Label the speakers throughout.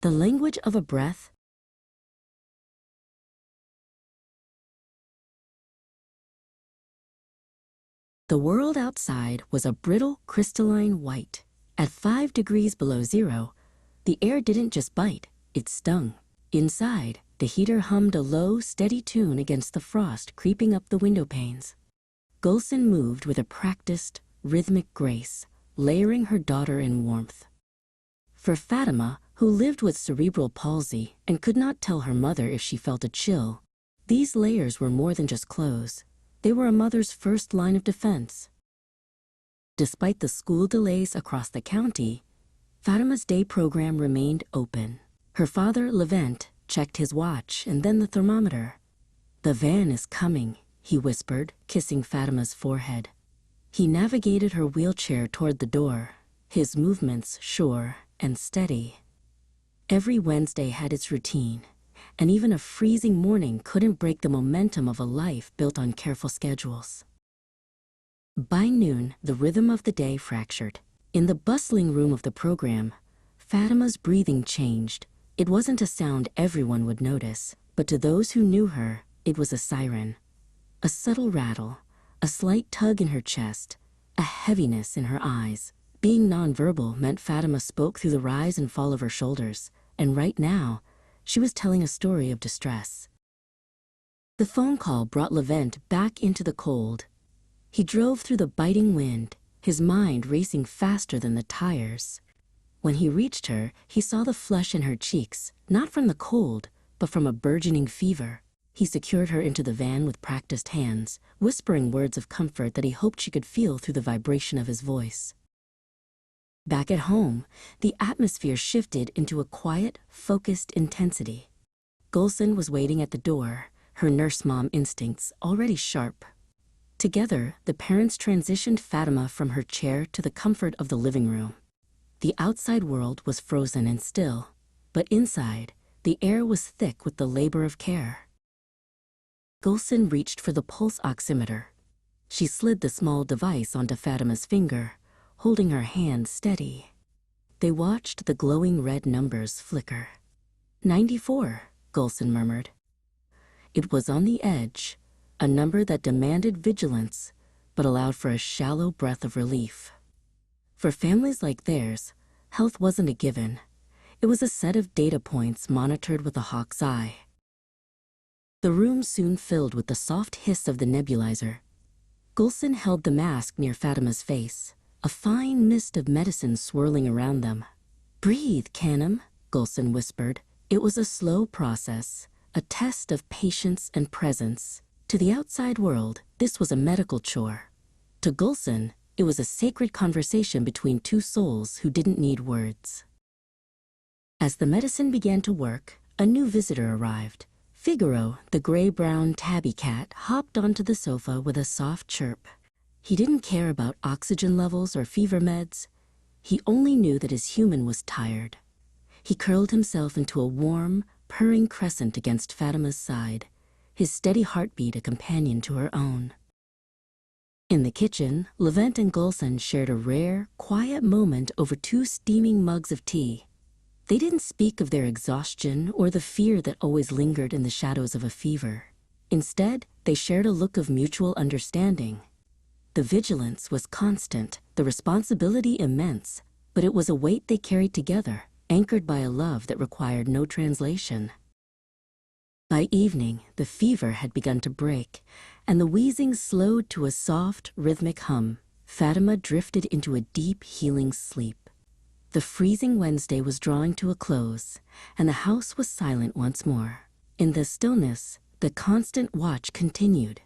Speaker 1: The language of a breath. The world outside was a brittle, crystalline white. At 5 degrees below zero, the air didn't just bite, it stung. Inside, the heater hummed a low, steady tune against the frost creeping up the window panes. Gulsen moved with a practiced, rhythmic grace, layering her daughter in warmth. For Fatima, who lived with cerebral palsy and could not tell her mother if she felt a chill, these layers were more than just clothes. They were a mother's first line of defense. Despite the school delays across the county, Fatima's day program remained open. Her father, Levent, checked his watch and then the thermometer. "The van is coming," he whispered, kissing Fatima's forehead. He navigated her wheelchair toward the door, his movements sure and steady. Every Wednesday had its routine, and even a freezing morning couldn't break the momentum of a life built on careful schedules. By noon, the rhythm of the day fractured. In the bustling room of the program, Fatima's breathing changed. It wasn't a sound everyone would notice, but to those who knew her, it was a siren. A subtle rattle, a slight tug in her chest, a heaviness in her eyes. Being nonverbal meant Fatima spoke through the rise and fall of her shoulders, and right now, she was telling a story of distress. The phone call brought Levent back into the cold. He drove through the biting wind, his mind racing faster than the tires. When he reached her, he saw the flush in her cheeks, not from the cold, but from a burgeoning fever. He secured her into the van with practiced hands, whispering words of comfort that he hoped she could feel through the vibration of his voice. Back at home, the atmosphere shifted into a quiet, focused intensity. Gulsen was waiting at the door, her nurse mom instincts already sharp. Together, the parents transitioned Fatima from her chair to the comfort of the living room. The outside world was frozen and still, but inside, the air was thick with the labor of care. Gulsen reached for the pulse oximeter. She slid the small device onto Fatima's finger, holding her hand steady. They watched the glowing red numbers flicker. 94, Gulsen murmured. It was on the edge, a number that demanded vigilance, but allowed for a shallow breath of relief. For families like theirs, health wasn't a given. It was a set of data points monitored with a hawk's eye. The room soon filled with the soft hiss of the nebulizer. Gulsen held the mask near Fatima's face, a fine mist of medicine swirling around them. "Breathe, Kanem," Gulsen whispered. It was a slow process, a test of patience and presence. To the outside world, this was a medical chore. To Gulsen, it was a sacred conversation between two souls who didn't need words. As the medicine began to work, a new visitor arrived. Figaro, the gray-brown tabby cat, hopped onto the sofa with a soft chirp. He didn't care about oxygen levels or fever meds. He only knew that his human was tired. He curled himself into a warm, purring crescent against Fatima's side, his steady heartbeat a companion to her own. In the kitchen, Levent and Gulsen shared a rare, quiet moment over 2 steaming mugs of tea. They didn't speak of their exhaustion or the fear that always lingered in the shadows of a fever. Instead, they shared a look of mutual understanding. The vigilance was constant, the responsibility immense, but it was a weight they carried together, anchored by a love that required no translation. By evening, the fever had begun to break, and the wheezing slowed to a soft, rhythmic hum. Fatima drifted into a deep, healing sleep. The freezing Wednesday was drawing to a close, and the house was silent once more. In the stillness, the constant watch continued,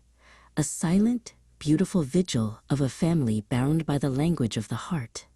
Speaker 1: a silent, beautiful vigil of a family bound by the language of the heart.